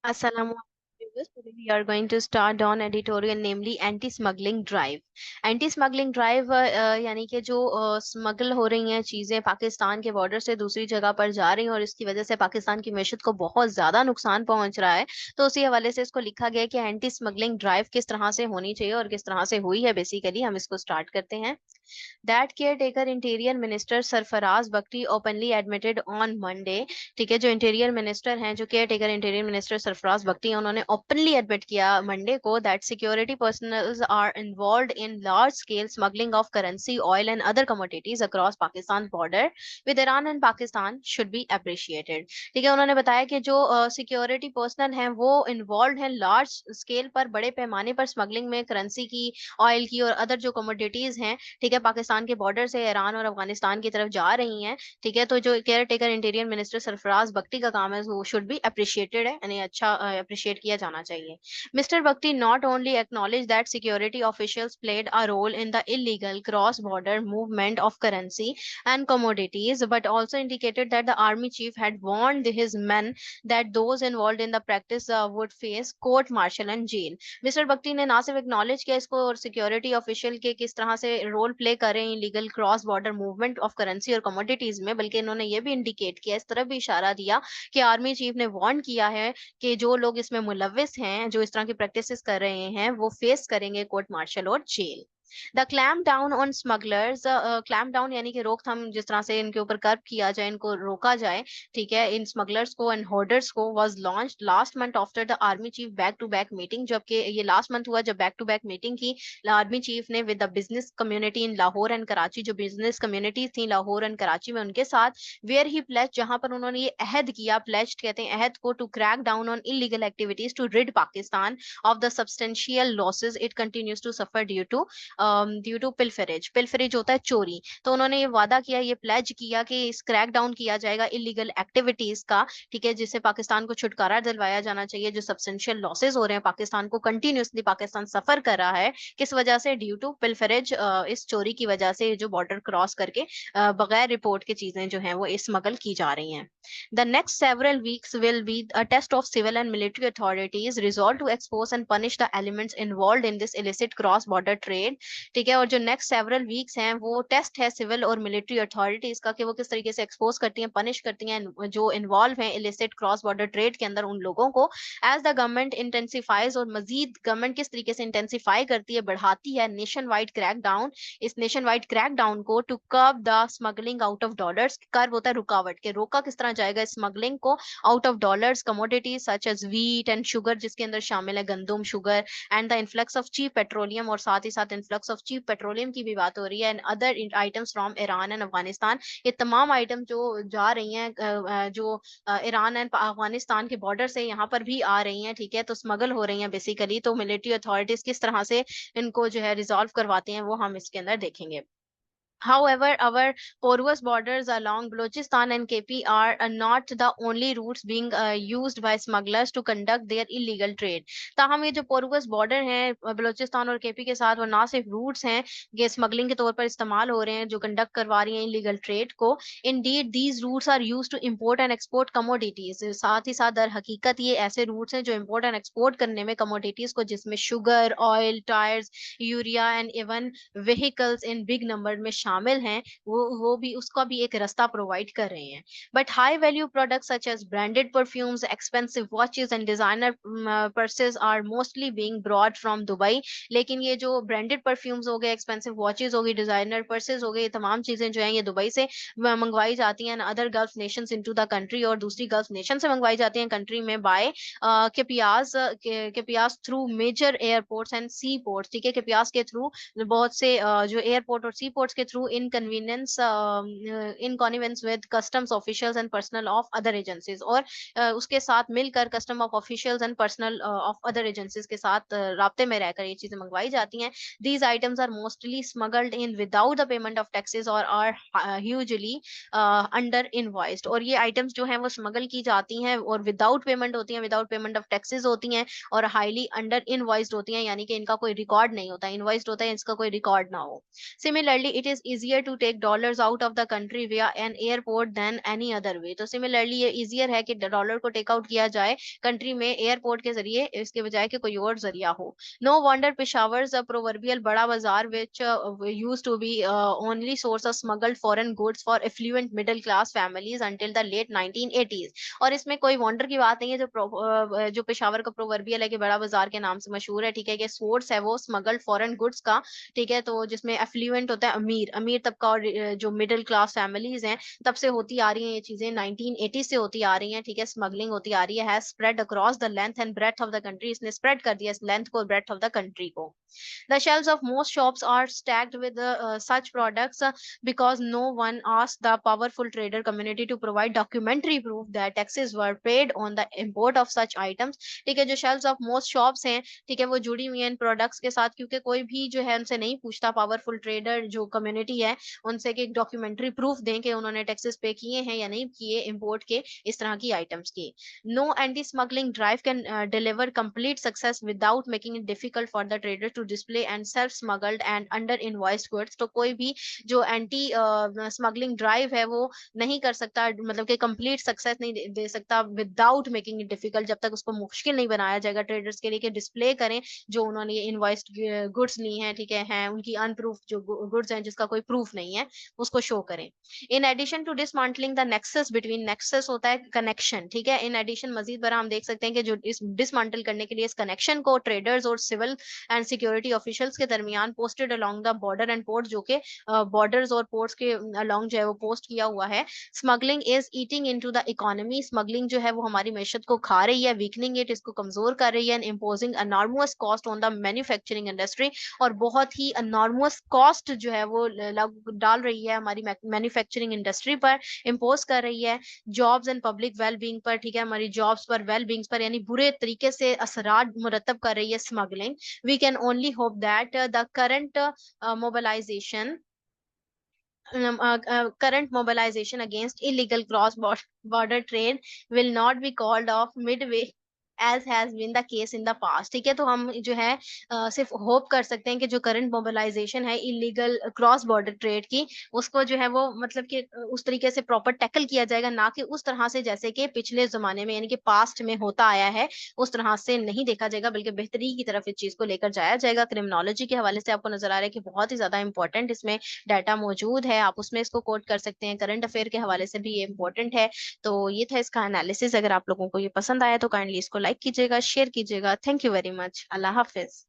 Assalamu alaikum viewers. Today we are going to start on editorial, namely anti-smuggling drive. Anti-smuggling drive यानी कि जो smuggle हो रही हैं चीज़ें पाकिस्तान के बॉर्डर से दूसरी जगह पर जा रही हैं और इसकी वजह से पाकिस्तान की मैशत को बहुत ज़्यादा नुकसान पहुंच रहा है। तो उसी हवाले से इसको लिखा गया है कि एंटी स्मगलिंग ड्राइव किस तरह से होनी चाहिए और किस तरह से हुई है। बेसिकली हम इसको स्टार्ट करते हैं। That caretaker interior minister Sarfraz Bugti openly admitted on Monday. ठीक है, जो इंटीरियर मिनिस्टर हैं, जो caretaker interior minister Sarfraz Bugti हैं, उन्होंने ओपनली एडमिट किया मंडे को that security personnels are involved in large scale smuggling of currency, oil and other commodities across Pakistan border with Iran and Pakistan should be appreciated. ठीक है, उन्होंने बताया कि जो सिक्योरिटी पर्सनल हैं वो इन्वॉल्व हैं लार्ज स्केल पर, बड़े पैमाने पर स्मगलिंग में करेंसी की, ऑयल की और अदर जो कमोडिटीज हैं, ठीक है, पाकिस्तान के बॉर्डर से ईरान और अफगानिस्तान की तरफ जा रही हैं। ठीक है, तो जो caretaker interior minister Sarfraz Bugti का काम है वो शुड बी अप्रिशिएटेड है, यानी अच्छा अप्रिशिएट किया जाना चाहिए। Mister Bugti not only acknowledge that security officials played a role in the illegal cross border movement of currency and commodities, but also indicated that the army chief had warned his men that those involved in the practice would face court martial and jail. Mister Bugti ने ना सिर्फ acknowledge किया इसको और security official के किस तरह से रोल प्ले कर रहे हैं legal cross border movement of currency और कमोडिटीज में, बल्कि इन्होंने ये भी इंडिकेट किया, इस तरफ भी इशारा दिया कि आर्मी चीफ ने वार्न किया है कि जो लोग इसमें मुलविस हैं, जो इस तरह की प्रैक्टिसेस कर रहे हैं, वो फेस करेंगे कोर्ट मार्शल और जेल। The clamp down on smugglers, clamp down यानी कि रोकथाम, जिस तरह से इनके ऊपर कर्ब किया जाए, इनको रोका जाए, ठीक है, इन स्मगलर्स को एंड होर्डर्स को, was launched last month after the army chief back to back meeting. जबकि ये लास्ट मंथ हुआ जब बैक टू बैक मीटिंग की आर्मी चीफ ने with the business community in Lahore and Karachi, जो बिजनेस कम्युनिटी थी लाहौर एंड कराची में, उनके साथ, वेयर ही प्लेज, जहां पर उन्होंने ये अहद किया, प्लेज कहते हैं अहद को, to crack down on illegal activities to rid Pakistan of the substantial losses it continues to suffer due to pilferage. Pilferage होता है चोरी। तो उन्होंने ये वादा किया, ये प्लेज किया कि इस क्रैक डाउन किया जाएगा इलीगल एक्टिविटीज का, ठीक है, जिससे पाकिस्तान को छुटकारा दिलवाया जाना चाहिए। जो सब्सटेंशियल लॉसेज हो रहे हैं पाकिस्तान को, कंटिन्यूसली पाकिस्तान सफर कर रहा है, किस वजह से? ड्यू टू पिल्फरेज, इस चोरी की वजह से, जो बॉर्डर क्रॉस करके बगैर रिपोर्ट के चीजें जो हैं वो स्मगल की जा रही हैं। The next several weeks will be a test of civil and military authorities resolve to expose and punish the elements involved in this illicit cross-border trade। ठीक है, और जो नेक्स्ट सेवरल वीक्स हैं वो टेस्ट है सिविल और military authorities का कि वो किस तरीके से एक्सपोज करती हैं, पनिश करती हैं जो इन्वॉल्व हैं इलिसिट क्रॉस बॉर्डर ट्रेड के अंदर, उन लोगों को। एज द गवर्नमेंट इंटेंसिफाइज, और मजीद गवर्नमेंट किस तरीके से इंटेंसिफाई करती है, बढ़ाती है नेशन वाइड क्रैक डाउन, इस नेशन वाइड क्रैक डाउन को, to curb the smuggling out of dollars. Curb होता है रुकावट, के रोका किस तरह जाएगा स्मगलिंग को out of dollars, commodities such as wheat and sugar, जिसके अंदर शामिल है गंदम, sugar, and the influx of cheap petroleum, और साथ ही साथ इन्फ्लक्स ऑफ चीप पेट्रोलियम की भी बात हो रही है, and other items from Iran and Afghanistan. ये तमाम आइटम जो जा रही हैं, जो ईरान एंड अफगानिस्तान के बॉर्डर से यहाँ पर भी आ रही हैं, ठीक है, तो स्मगल हो रही हैं बेसिकली। तो मिलिट्री अथॉरिटीज किस तरह से इनको जो है रिजॉल्व करवाते हैं वो हम इसके अंदर देखेंगे। However, our porous borders along Balochistan and KP are not the only routes being used by smugglers to conduct their illegal trade। ताहम ये जो porous border हैं बलूचिस्तान और केपी के साथ, वो ना सिर्फ रूट्स हैं ये स्मगलिंग के तौर पर इस्तेमाल हो रहे हैं, जो कंडक्ट करवा रही हैं इलीगल ट्रेड को। Indeed, these routes are used to import and export commodities। साथ ही साथ दर हकीकत ये ऐसे रूट्स हैं जो इम्पोर्ट एंड एक्सपोर्ट करने में कमोडिटीज को, जिसमें sugar, oil, tyres, urea and even vehicles in big number में शामिल हैं, वो भी उसका भी एक रास्ता प्रोवाइड कर रहे हैं। But high value products such as branded perfumes, expensive watches and designer purses are mostly being brought from Dubai. लेकिन ये जो ब्रांडेड परफ्यूम्स हो गए, एक्सपेंसिव वॉचेस हो गई, डिजाइनर पर्सेस हो गए, ये तमाम चीजें जो हैं ये दुबई से मंगवाई जाती हैं, other gulf Nations into the country, और दूसरी गल्फ नेशन से मंगवाई जाती हैं कंट्री में बाय के through major airports and seaports. ठीक है, के थ्रू बहुत से जो एयरपोर्ट और सी पोर्ट्स के through in connivance with customs officials and personnel of other agencies, और उसके साथ मिलकर custom of officials and personnel of other agencies के साथ राब्ते में रहकर ये चीजें मंगवाई जाती हैं। These items are mostly smuggled in without the payment of taxes और आर ह्यूजली अंडर इनवॉइस्ड। और ये आइटम्स जो हैं वो स्मगल की जाती हैं और विदाउट पेमेंट होती हैं, विदाउट पेमेंट ऑफ टैक्सेस होती हैं, और हाईली अंडर इनवॉइस्ड होती हैं, यानी कि इनका कोई रिकॉर्ड नहीं होता, इनवॉइस्ड होता है, इसका कोई रिकॉर्ड ना हो। Similarly, it is easier to take dollars out of the country via an airport than any other way. तो similarly ये easier है कि डॉलर को टेक आउट किया जाए कंट्री में एयरपोर्ट के जरिए, इसके बजाय कि कोई और जरिया हो. No wonder Peshawar's proverbial बड़ा बाजार which used to be only source of smuggled foreign goods for affluent middle class families until the late 1980s. और इसमें कोई वंडर की बात नहीं है, जो पेशावर का प्रोवर्बियल है कि बड़ा बाजार के नाम से मशहूर है, ठीक है, कि सोर्स है वो स्मगल्ड फॉरेन गुड्स का, ठीक है, तो जिसमें एफ्लुएंट होता है अमीर अमीर तबका, और जो मिडिल क्लास फैमिलीज हैं तब से होती आ रही हैं ये चीजें, 1980 से होती आ रही हैं, ठीक है, स्मगलिंग होती आ रही है spread across the length and breadth of the country. इसने स्प्रेड कर दिया इस लेंथ को, ब्रेथ ऑफ द कंट्री को. The shelves of most shops are stacked with such products because no one asked the powerful trader community to provide documentary proof that taxes were paid on the import of such items. ठीक है, जो shelves of most shops हैं, ठीक है, वो जुड़ी हुई हैं इन प्रोडक्ट्स के साथ, क्योंकि कोई भी जो है उनसे नहीं पूछता, पावरफुल ट्रेडर जो कम्युनिटी है उनसे कि डॉक्यूमेंट्री प्रूफ दें कि उन्होंने टैक्सेस पे किए हैं या नहीं किए इंपोर्ट के इस तरह की आइटम्स की. No anti-smuggling drive can deliver complete success without making it difficult for the trader to display and self smuggled and under invoiced goods. तो कोई भी जो एंटी स्मगलिंग ड्राइव है वो नहीं कर सकता, मतलब कि कंप्लीट सक्सेस नहीं दे सकता विदाउट मेकिंग इट डिफिकल्ट, जब तक उसको मुश्किल नहीं बनाया जाएगा ट्रेडर्स के लिए कि डिस्प्ले करें जो उन्होंने ये इनवॉइस्ड गुड्स ली हैं, ठीक है, हैं उनकी अनप्रूफ जो गुड्स हैं जिसका कोई प्रूफ नहीं है, उसको शो करें. In addition to dismantling the nexus between, nexus होता है कनेक्शन, ठीक है, इन एडिशन मजीद बार हम देख सकते हैं कि जो इस डिसमेंटल करने के लिए इस कनेक्शन को ट्रेडर्स और सिविल एंड सिक्योरिटी ऑफिशियल्स के दरमियान posted along the border and port, जो कि बॉर्डर्स और पोर्ट्स के अलोंग जो है वो पोस्ट किया हुआ है. Smuggling is eating into the economy, smuggling जो है वो हमारी मैशत को खा रही है, वीकनिंग इट, इसको कमजोर कर रही है, and imposing enormous cost on the manufacturing industry, और बहुत ही अनॉर्मस कॉस्ट जो है वो डाल रही है हमारी मैन्युफैक्चरिंग इंडस्ट्री पर, इम्पोज कर रही है jobs and public well being पर, ठीक है, हमारी जॉब्स पर, वेल बींग्स पर, यानी बुरे तरीके से असरात मुरतब कर रही है smuggling. We can only hope that the current mobilization current mobilization against illegal border trade will not be called off midway as has been the case in the past. ठीक है, तो हम जो है सिर्फ होप कर सकते हैं कि जो करंट मोबिलाइजेशन है इलीगल क्रॉस बॉर्डर ट्रेड की, उसको जो है वो मतलब कि उस तरीके से प्रॉपर टैकल किया जाएगा, ना कि उस तरह से जैसे कि पिछले जमाने में यानी कि पास्ट में होता आया है, उस तरह से नहीं देखा जाएगा, बल्कि बेहतरी की तरफ इस चीज को लेकर जाया जाएगा. क्रिमिनोलॉजी के हवाले से आपको नजर आ रहा है कि बहुत ही ज्यादा इंपॉर्टेंट इसमें डाटा मौजूद है, आप उसमें इसको कोट कर सकते हैं. करंट अफेयर के हवाले से भी ये इंपॉर्टेंट है. तो ये था इसका एनालिसिस. अगर आप लोगों को ये पसंद आया तो काइंडली इसको लाइक कीजिएगा, शेयर कीजिएगा. Thank you very much. Allah Hafiz.